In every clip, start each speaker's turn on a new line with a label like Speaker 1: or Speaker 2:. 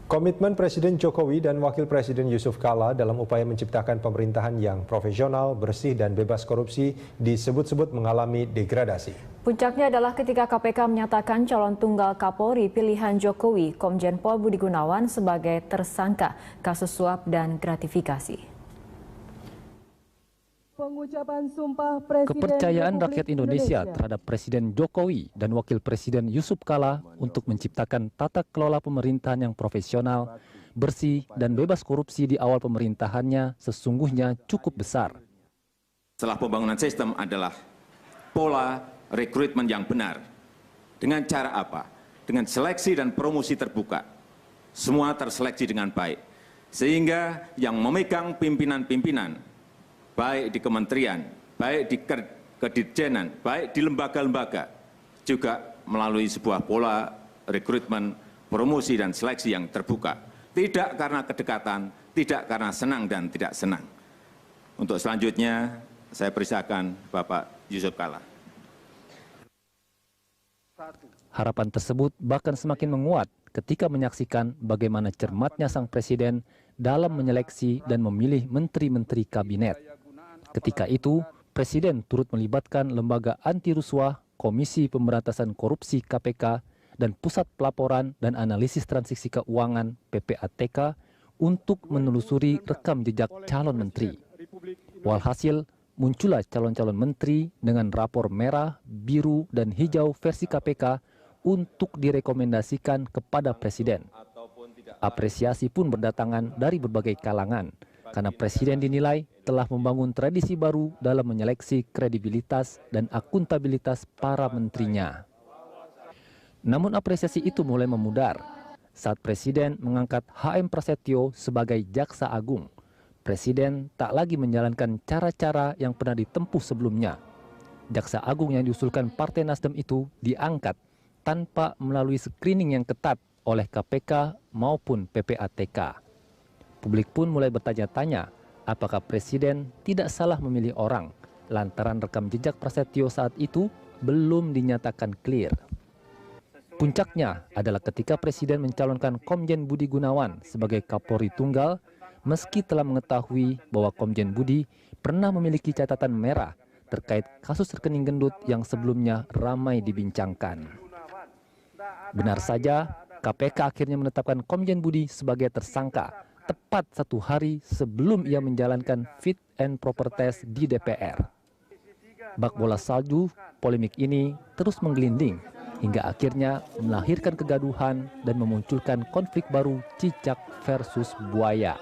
Speaker 1: Komitmen Presiden Jokowi dan Wakil Presiden Yusuf Kala dalam upaya menciptakan pemerintahan yang profesional, bersih, dan bebas korupsi disebut-sebut mengalami degradasi.
Speaker 2: Puncaknya adalah ketika KPK menyatakan calon tunggal Kapolri pilihan Jokowi, Komjen Pol Budi Gunawan, sebagai tersangka kasus suap dan gratifikasi.
Speaker 3: Kepercayaan rakyat Indonesia terhadap Presiden Jokowi dan Wakil Presiden Yusuf Kala untuk menciptakan tata kelola pemerintahan yang profesional, bersih, dan bebas korupsi di awal pemerintahannya sesungguhnya cukup besar.
Speaker 4: Setelah pembangunan sistem adalah pola rekrutmen yang benar. Dengan cara apa? Dengan seleksi dan promosi terbuka. Semua terseleksi dengan baik. Sehingga yang memegang pimpinan-pimpinan, baik di kementerian, baik di kedirjenan, baik di lembaga-lembaga, juga melalui sebuah pola rekrutmen, promosi, dan seleksi yang terbuka. Tidak karena kedekatan, tidak karena senang dan tidak senang. Untuk selanjutnya, saya persilakan Bapak Yusuf Kala.
Speaker 3: Harapan tersebut bahkan semakin menguat ketika menyaksikan bagaimana cermatnya sang presiden dalam menyeleksi dan memilih menteri-menteri kabinet. Ketika itu, Presiden turut melibatkan Lembaga Anti Rusuah, Komisi Pemberantasan Korupsi KPK, dan Pusat Pelaporan dan Analisis Transaksi Keuangan PPATK untuk menelusuri rekam jejak calon menteri. Walhasil, muncullah calon-calon menteri dengan rapor merah, biru, dan hijau versi KPK untuk direkomendasikan kepada Presiden. Apresiasi pun berdatangan dari berbagai kalangan, karena Presiden dinilai telah membangun tradisi baru dalam menyeleksi kredibilitas dan akuntabilitas para menterinya. Namun apresiasi itu mulai memudar saat Presiden mengangkat HM Prasetyo sebagai Jaksa Agung. Presiden tak lagi menjalankan cara-cara yang pernah ditempuh sebelumnya. Jaksa Agung yang diusulkan Partai Nasdem itu diangkat tanpa melalui screening yang ketat oleh KPK maupun PPATK. Publik pun mulai bertanya-tanya apakah Presiden tidak salah memilih orang lantaran rekam jejak Prasetyo saat itu belum dinyatakan clear. Puncaknya adalah ketika Presiden mencalonkan Komjen Budi Gunawan sebagai Kapolri Tunggal meski telah mengetahui bahwa Komjen Budi pernah memiliki catatan merah terkait kasus rekening gendut yang sebelumnya ramai dibincangkan. Benar saja, KPK akhirnya menetapkan Komjen Budi sebagai tersangka tepat 1 hari sebelum ia menjalankan fit and proper test di DPR. Bak bola salju, polemik ini terus menggelinding hingga akhirnya melahirkan kegaduhan dan memunculkan konflik baru cicak versus buaya.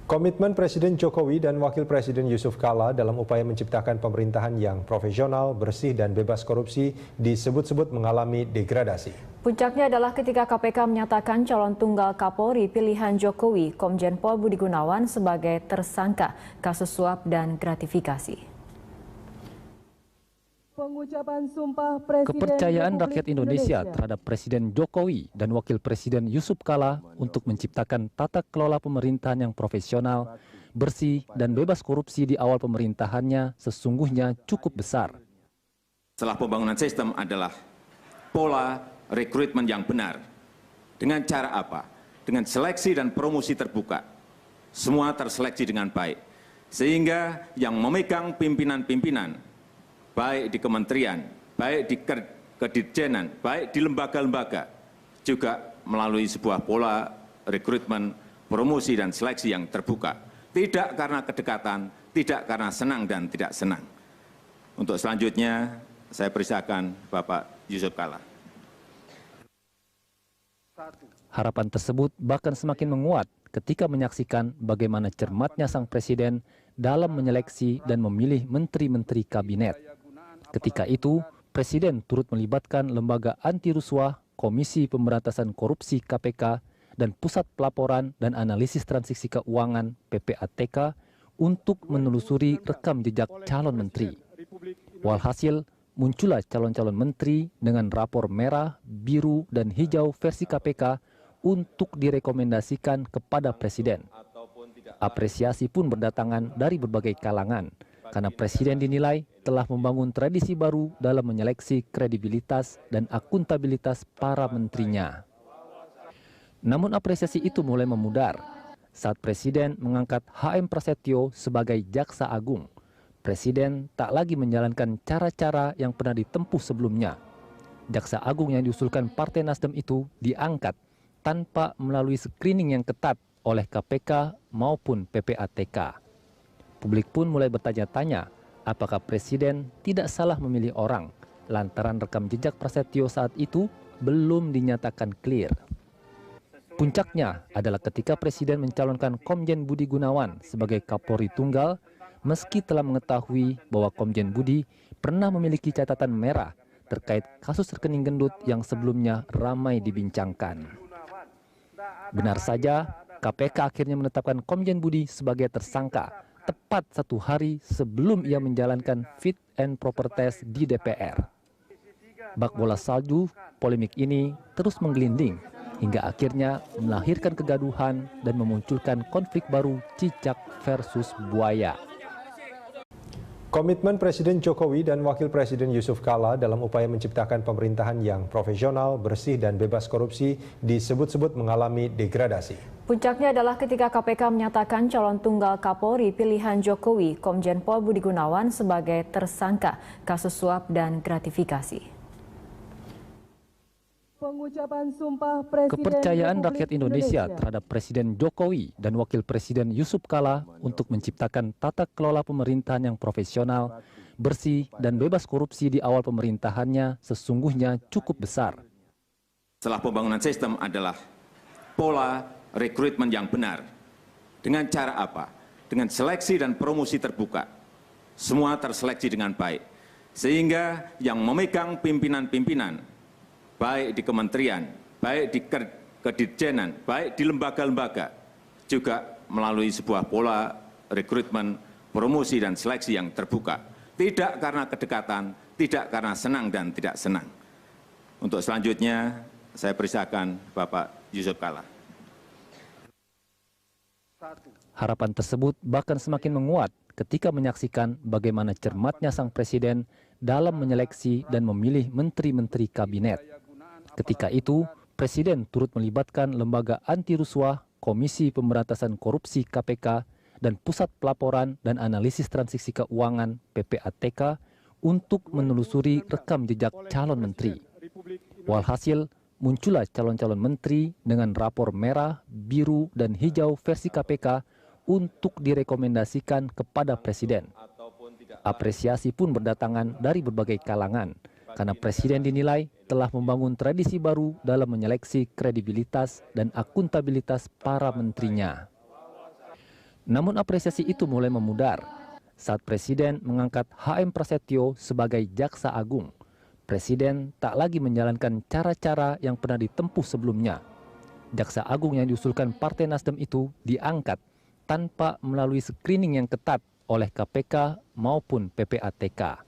Speaker 1: Komitmen Presiden Jokowi dan Wakil Presiden Yusuf Kala dalam upaya menciptakan pemerintahan yang profesional, bersih, dan bebas korupsi disebut-sebut mengalami degradasi.
Speaker 2: Puncaknya adalah ketika KPK menyatakan calon tunggal Kapolri pilihan Jokowi, Komjen Pol Budi Gunawan, sebagai tersangka kasus suap dan gratifikasi.
Speaker 3: Kepercayaan rakyat Indonesia terhadap Presiden Jokowi dan Wakil Presiden Yusuf Kala untuk menciptakan tata kelola pemerintahan yang profesional, bersih, dan bebas korupsi di awal pemerintahannya sesungguhnya cukup besar.
Speaker 4: Setelah pembangunan sistem adalah pola rekrutmen yang benar. Dengan cara apa? Dengan seleksi dan promosi terbuka. Semua terseleksi dengan baik. Sehingga yang memegang pimpinan-pimpinan, baik di kementerian, baik di kedirjenan, baik di lembaga-lembaga, juga melalui sebuah pola rekrutmen, promosi, dan seleksi yang terbuka. Tidak karena kedekatan, tidak karena senang dan tidak senang. Untuk selanjutnya, saya persilakan Bapak Yusuf Kala.
Speaker 3: Harapan tersebut bahkan semakin menguat ketika menyaksikan bagaimana cermatnya sang presiden dalam menyeleksi dan memilih menteri-menteri kabinet. Ketika itu, Presiden turut melibatkan Lembaga Anti Rusuah, Komisi Pemberantasan Korupsi KPK, dan Pusat Pelaporan dan Analisis Transaksi Keuangan PPATK untuk menelusuri rekam jejak calon menteri. Walhasil, muncullah calon-calon menteri dengan rapor merah, biru, dan hijau versi KPK untuk direkomendasikan kepada Presiden. Apresiasi pun berdatangan dari berbagai kalangan, karena Presiden dinilai telah membangun tradisi baru dalam menyeleksi kredibilitas dan akuntabilitas para menterinya. Namun apresiasi itu mulai memudar saat Presiden mengangkat HM Prasetyo sebagai Jaksa Agung. Presiden tak lagi menjalankan cara-cara yang pernah ditempuh sebelumnya. Jaksa Agung yang diusulkan Partai Nasdem itu diangkat tanpa melalui screening yang ketat oleh KPK maupun PPATK. Publik pun mulai bertanya-tanya apakah Presiden tidak salah memilih orang lantaran rekam jejak Prasetyo saat itu belum dinyatakan clear. Puncaknya adalah ketika Presiden mencalonkan Komjen Budi Gunawan sebagai Kapolri Tunggal, meski telah mengetahui bahwa Komjen Budi pernah memiliki catatan merah terkait kasus rekening gendut yang sebelumnya ramai dibincangkan. Benar saja, KPK akhirnya menetapkan Komjen Budi sebagai tersangka tepat 1 hari sebelum ia menjalankan fit and proper test di DPR. Bak bola salju, polemik ini terus menggelinding hingga akhirnya melahirkan kegaduhan dan memunculkan konflik baru cicak versus buaya.
Speaker 1: Komitmen Presiden Jokowi dan Wakil Presiden Yusuf Kala dalam upaya menciptakan pemerintahan yang profesional, bersih, dan bebas korupsi disebut-sebut mengalami degradasi.
Speaker 2: Puncaknya adalah ketika KPK menyatakan calon tunggal Kapolri pilihan Jokowi, Komjen Pol Budi Gunawan sebagai tersangka kasus suap dan gratifikasi.
Speaker 3: Kepercayaan rakyat Indonesia terhadap Presiden Jokowi dan Wakil Presiden Yusuf Kala untuk menciptakan tata kelola pemerintahan yang profesional, bersih, dan bebas korupsi di awal pemerintahannya sesungguhnya cukup besar.
Speaker 4: Setelah pembangunan sistem adalah pola rekrutmen yang benar. Dengan cara apa? Dengan seleksi dan promosi terbuka. Semua terseleksi dengan baik. Sehingga yang memegang pimpinan-pimpinan, baik di kementerian, baik di kedirjenan, baik di lembaga-lembaga, juga melalui sebuah pola rekrutmen, promosi, dan seleksi yang terbuka. Tidak karena kedekatan, tidak karena senang dan tidak senang. Untuk selanjutnya, saya persilakan Bapak Yusuf Kala.
Speaker 3: Harapan tersebut bahkan semakin menguat ketika menyaksikan bagaimana cermatnya sang Presiden dalam menyeleksi dan memilih menteri-menteri kabinet. Ketika itu, Presiden turut melibatkan Lembaga Anti Rusuah, Komisi Pemberantasan Korupsi KPK, dan Pusat Pelaporan dan Analisis Transaksi Keuangan PPATK untuk menelusuri rekam jejak calon menteri. Walhasil, muncullah calon-calon menteri dengan rapor merah, biru, dan hijau versi KPK untuk direkomendasikan kepada Presiden. Apresiasi pun berdatangan dari berbagai kalangan, karena Presiden dinilai telah membangun tradisi baru dalam menyeleksi kredibilitas dan akuntabilitas para menterinya. Namun apresiasi itu mulai memudar saat Presiden mengangkat HM Prasetyo sebagai Jaksa Agung. Presiden tak lagi menjalankan cara-cara yang pernah ditempuh sebelumnya. Jaksa Agung yang diusulkan Partai Nasdem itu diangkat tanpa melalui screening yang ketat oleh KPK maupun PPATK.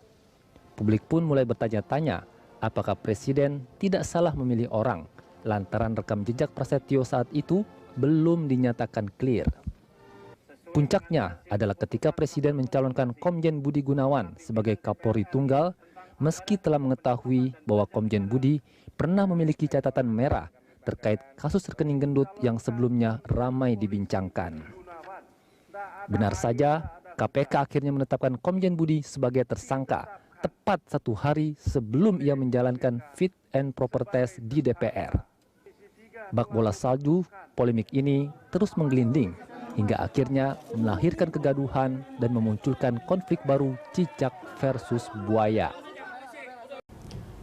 Speaker 3: Publik pun mulai bertanya-tanya apakah Presiden tidak salah memilih orang lantaran rekam jejak Prasetyo saat itu belum dinyatakan clear. Puncaknya adalah ketika Presiden mencalonkan Komjen Budi Gunawan sebagai Kapolri Tunggal, meski telah mengetahui bahwa Komjen Budi pernah memiliki catatan merah terkait kasus rekening gendut yang sebelumnya ramai dibincangkan. Benar saja, KPK akhirnya menetapkan Komjen Budi sebagai tersangka tepat 1 hari sebelum ia menjalankan fit and proper test di DPR. Bak bola salju, polemik ini terus menggelinding hingga akhirnya melahirkan kegaduhan dan memunculkan konflik baru cicak versus buaya.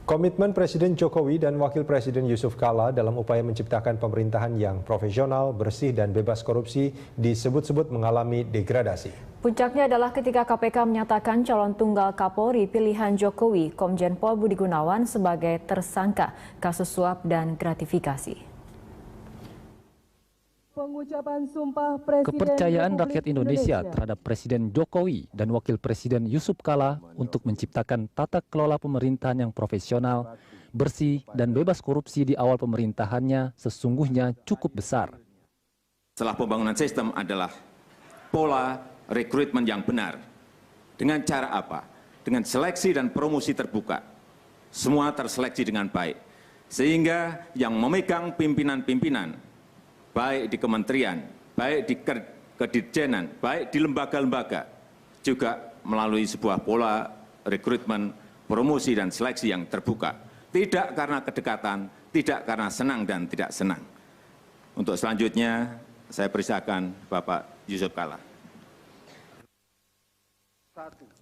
Speaker 1: Komitmen Presiden Jokowi dan Wakil Presiden Yusuf Kala dalam upaya menciptakan pemerintahan yang profesional, bersih, dan bebas korupsi disebut-sebut mengalami degradasi.
Speaker 2: Puncaknya adalah ketika KPK menyatakan calon tunggal Kapolri pilihan Jokowi, Komjen Pol Budi Gunawan sebagai tersangka kasus suap dan gratifikasi.
Speaker 3: Kepercayaan rakyat Indonesia terhadap Presiden Jokowi dan Wakil Presiden Yusuf Kala untuk menciptakan tata kelola pemerintahan yang profesional, bersih, dan bebas korupsi di awal pemerintahannya sesungguhnya cukup besar.
Speaker 4: Setelah pembangunan sistem adalah pola rekrutmen yang benar. Dengan cara apa? Dengan seleksi dan promosi terbuka. Semua terseleksi dengan baik. Sehingga yang memegang pimpinan-pimpinan, baik di kementerian, baik di kedirjenan, baik di lembaga-lembaga, juga melalui sebuah pola rekrutmen, promosi, dan seleksi yang terbuka. Tidak karena kedekatan, tidak karena senang dan tidak senang. Untuk selanjutnya, saya persilakan Bapak Yusuf Kalla.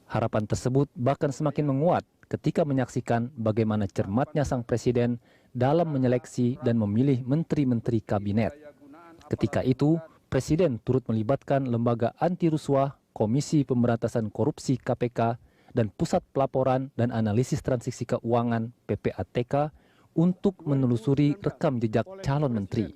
Speaker 3: Harapan tersebut bahkan semakin menguat ketika menyaksikan bagaimana cermatnya sang presiden dalam menyeleksi dan memilih menteri-menteri kabinet. Ketika itu, presiden turut melibatkan lembaga anti rasuah, Komisi Pemberantasan Korupsi KPK, dan Pusat Pelaporan dan Analisis Transaksi Keuangan PPATK untuk menelusuri rekam jejak calon menteri.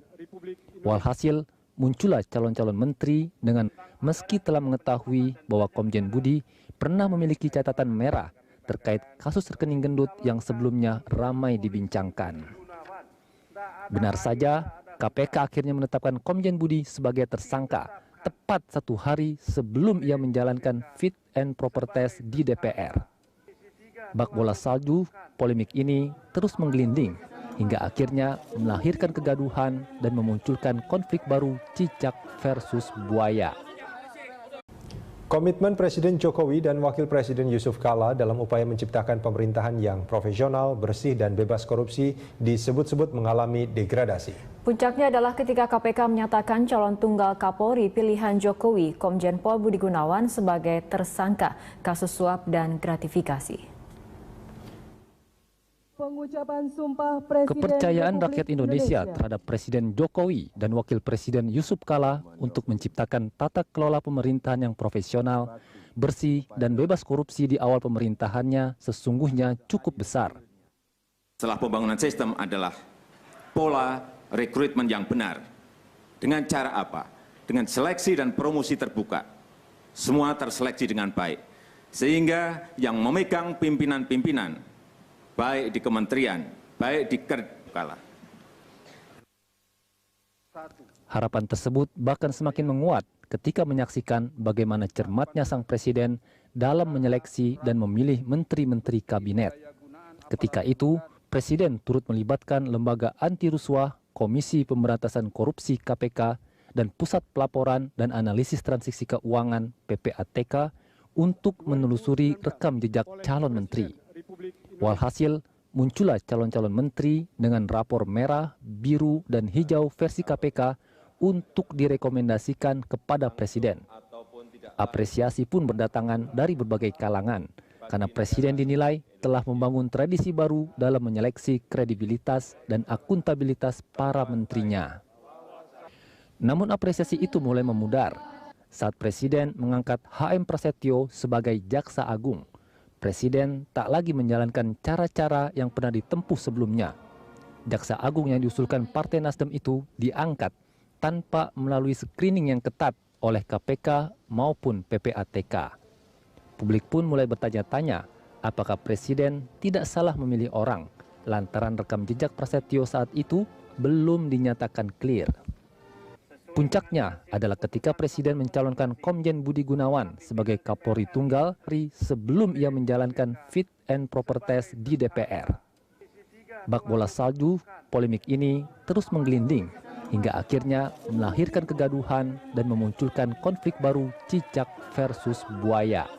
Speaker 3: Walhasil, muncullah calon-calon menteri dengan meski telah mengetahui bahwa Komjen Budi pernah memiliki catatan merah terkait kasus rekening gendut yang sebelumnya ramai dibincangkan. Benar saja, KPK akhirnya menetapkan Komjen Budi sebagai tersangka tepat 1 hari sebelum ia menjalankan fit and proper test di DPR. Bak bola salju, polemik ini terus menggelinding hingga akhirnya melahirkan kegaduhan dan memunculkan konflik baru cicak versus buaya.
Speaker 1: Komitmen Presiden Jokowi dan Wakil Presiden Yusuf Kalla dalam upaya menciptakan pemerintahan yang profesional, bersih, dan bebas korupsi disebut-sebut mengalami degradasi.
Speaker 2: Puncaknya adalah ketika KPK menyatakan calon tunggal Kapolri pilihan Jokowi, Komjen Pol Budi Gunawan, sebagai tersangka kasus suap dan gratifikasi.
Speaker 3: Kepercayaan rakyat Indonesia terhadap Presiden Jokowi dan Wakil Presiden Yusuf Kalla untuk menciptakan tata kelola pemerintahan yang profesional, bersih, dan bebas korupsi di awal pemerintahannya sesungguhnya cukup besar.
Speaker 4: Setelah pembangunan sistem adalah pola rekrutmen yang benar. Dengan cara apa? Dengan seleksi dan promosi terbuka. Semua terseleksi dengan baik. Sehingga yang memegang pimpinan-pimpinan, baik di kementerian, baik di Kala.
Speaker 3: Harapan tersebut bahkan semakin menguat ketika menyaksikan bagaimana cermatnya sang presiden dalam menyeleksi dan memilih menteri-menteri kabinet. Ketika itu, presiden turut melibatkan lembaga anti rasuah, Komisi Pemberantasan Korupsi KPK, dan Pusat Pelaporan dan Analisis Transaksi Keuangan PPATK untuk menelusuri rekam jejak calon menteri. Walhasil, muncullah calon-calon menteri dengan rapor merah, biru, dan hijau versi KPK untuk direkomendasikan kepada Presiden. Apresiasi pun berdatangan dari berbagai kalangan, karena Presiden dinilai telah membangun tradisi baru dalam menyeleksi kredibilitas dan akuntabilitas para menterinya. Namun apresiasi itu mulai memudar saat Presiden mengangkat HM Prasetyo sebagai Jaksa Agung. Presiden tak lagi menjalankan cara-cara yang pernah ditempuh sebelumnya. Jaksa Agung yang diusulkan Partai Nasdem itu diangkat tanpa melalui screening yang ketat oleh KPK maupun PPATK. Publik pun mulai bertanya-tanya apakah Presiden tidak salah memilih orang lantaran rekam jejak Prasetyo saat itu belum dinyatakan clear. Puncaknya adalah ketika Presiden mencalonkan Komjen Budi Gunawan sebagai Kapolri Tunggal sebelum ia menjalankan fit and proper test di DPR. Bak bola salju, polemik ini terus menggelinding hingga akhirnya melahirkan kegaduhan dan memunculkan konflik baru cicak versus buaya.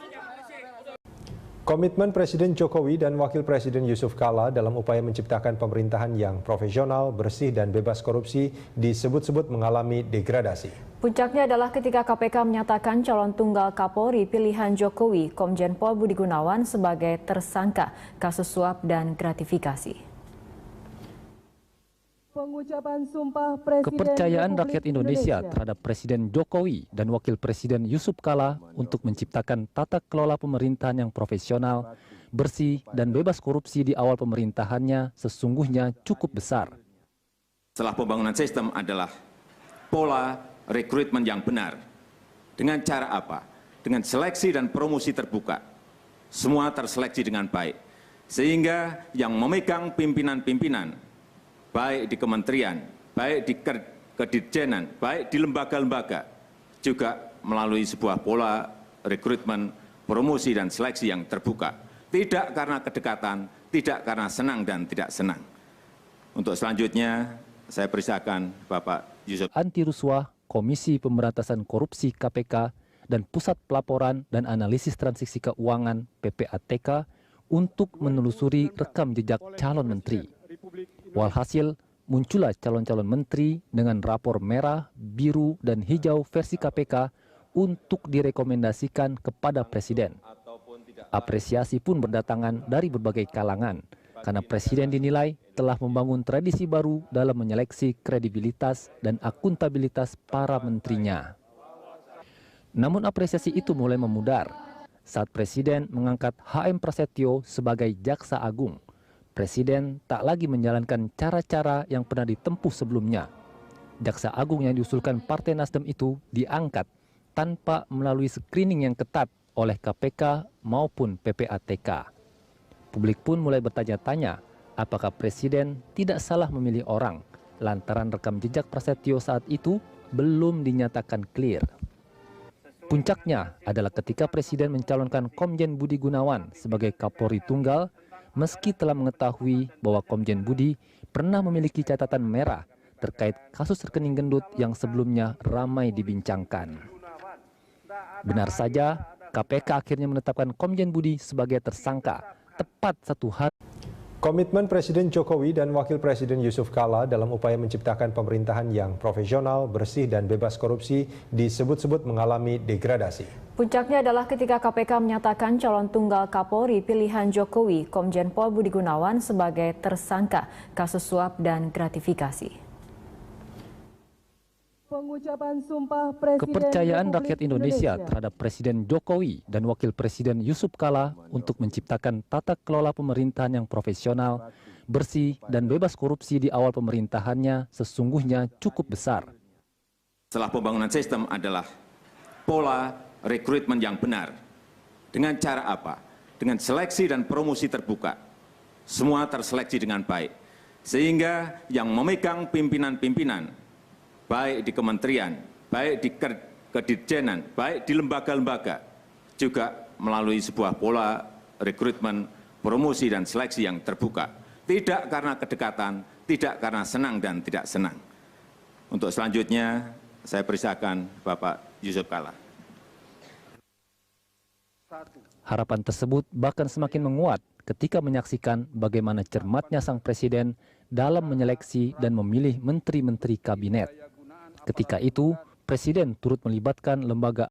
Speaker 1: Komitmen Presiden Jokowi dan Wakil Presiden Yusuf Kalla dalam upaya menciptakan pemerintahan yang profesional, bersih, dan bebas korupsi disebut-sebut mengalami degradasi.
Speaker 2: Puncaknya adalah ketika KPK menyatakan calon tunggal Kapolri pilihan Jokowi, Komjen Pol Budi Gunawan, sebagai tersangka kasus suap dan gratifikasi.
Speaker 3: Kepercayaan rakyat Indonesia terhadap Presiden Jokowi dan Wakil Presiden Yusuf Kalla untuk menciptakan tata kelola pemerintahan yang profesional, bersih, dan bebas korupsi di awal pemerintahannya sesungguhnya cukup besar.
Speaker 4: Setelah pembangunan sistem adalah pola rekrutmen yang benar. Dengan cara apa? Dengan seleksi dan promosi terbuka. Semua terseleksi dengan baik. Sehingga yang memegang pimpinan-pimpinan, baik di kementerian, baik di kedirjenan, baik di lembaga-lembaga, juga melalui sebuah pola rekrutmen, promosi, dan seleksi yang terbuka. Tidak karena kedekatan, tidak karena senang dan tidak senang. Untuk selanjutnya, saya persilakan Bapak Yusuf.
Speaker 3: Anti Rusuah, Komisi Pemberantasan Korupsi KPK, dan Pusat Pelaporan dan Analisis Transaksi Keuangan PPATK untuk menelusuri rekam jejak calon menteri. Walhasil, muncullah calon-calon menteri dengan rapor merah, biru, dan hijau versi KPK untuk direkomendasikan kepada Presiden. Apresiasi pun berdatangan dari berbagai kalangan, karena Presiden dinilai telah membangun tradisi baru dalam menyeleksi kredibilitas dan akuntabilitas para menterinya. Namun apresiasi itu mulai memudar saat Presiden mengangkat HM Prasetyo sebagai Jaksa Agung. Presiden tak lagi menjalankan cara-cara yang pernah ditempuh sebelumnya. Jaksa Agung yang diusulkan Partai Nasdem itu diangkat tanpa melalui screening yang ketat oleh KPK maupun PPATK. Publik pun mulai bertanya-tanya apakah Presiden tidak salah memilih orang lantaran rekam jejak Prasetyo saat itu belum dinyatakan clear. Puncaknya adalah ketika Presiden mencalonkan Komjen Budi Gunawan sebagai Kapolri Tunggal, meski telah mengetahui bahwa Komjen Budi pernah memiliki catatan merah terkait kasus rekening gendut yang sebelumnya ramai dibincangkan. Benar saja, KPK akhirnya menetapkan Komjen Budi sebagai tersangka tepat 1 hari.
Speaker 1: Komitmen Presiden Jokowi dan Wakil Presiden Yusuf Kala dalam upaya menciptakan pemerintahan yang profesional, bersih, dan bebas korupsi disebut-sebut mengalami degradasi.
Speaker 2: Puncaknya adalah ketika KPK menyatakan calon tunggal Kapolri pilihan Jokowi, Komjen Pol Budi Gunawan, sebagai tersangka kasus suap dan gratifikasi.
Speaker 5: Pengucapan sumpah Presiden
Speaker 3: Kepercayaan
Speaker 5: Republik
Speaker 3: rakyat Indonesia terhadap Presiden Jokowi dan Wakil Presiden Yusuf Kala untuk menciptakan tata kelola pemerintahan yang profesional, bersih, dan bebas korupsi di awal pemerintahannya sesungguhnya cukup besar.
Speaker 4: Setelah pembangunan sistem adalah pola rekrutmen yang benar. Dengan cara apa? Dengan seleksi dan promosi terbuka. Semua terseleksi dengan baik. Sehingga yang memegang pimpinan-pimpinan, baik di kementerian, baik di kedirjenan, baik di lembaga-lembaga, juga melalui sebuah pola rekrutmen, promosi, dan seleksi yang terbuka. Tidak karena kedekatan, tidak karena senang dan tidak senang. Untuk selanjutnya, saya persilakan Bapak Yusuf Kala.
Speaker 3: Harapan tersebut bahkan semakin menguat ketika menyaksikan bagaimana cermatnya sang Presiden dalam menyeleksi dan memilih menteri-menteri kabinet. Ketika itu, Presiden turut melibatkan lembaga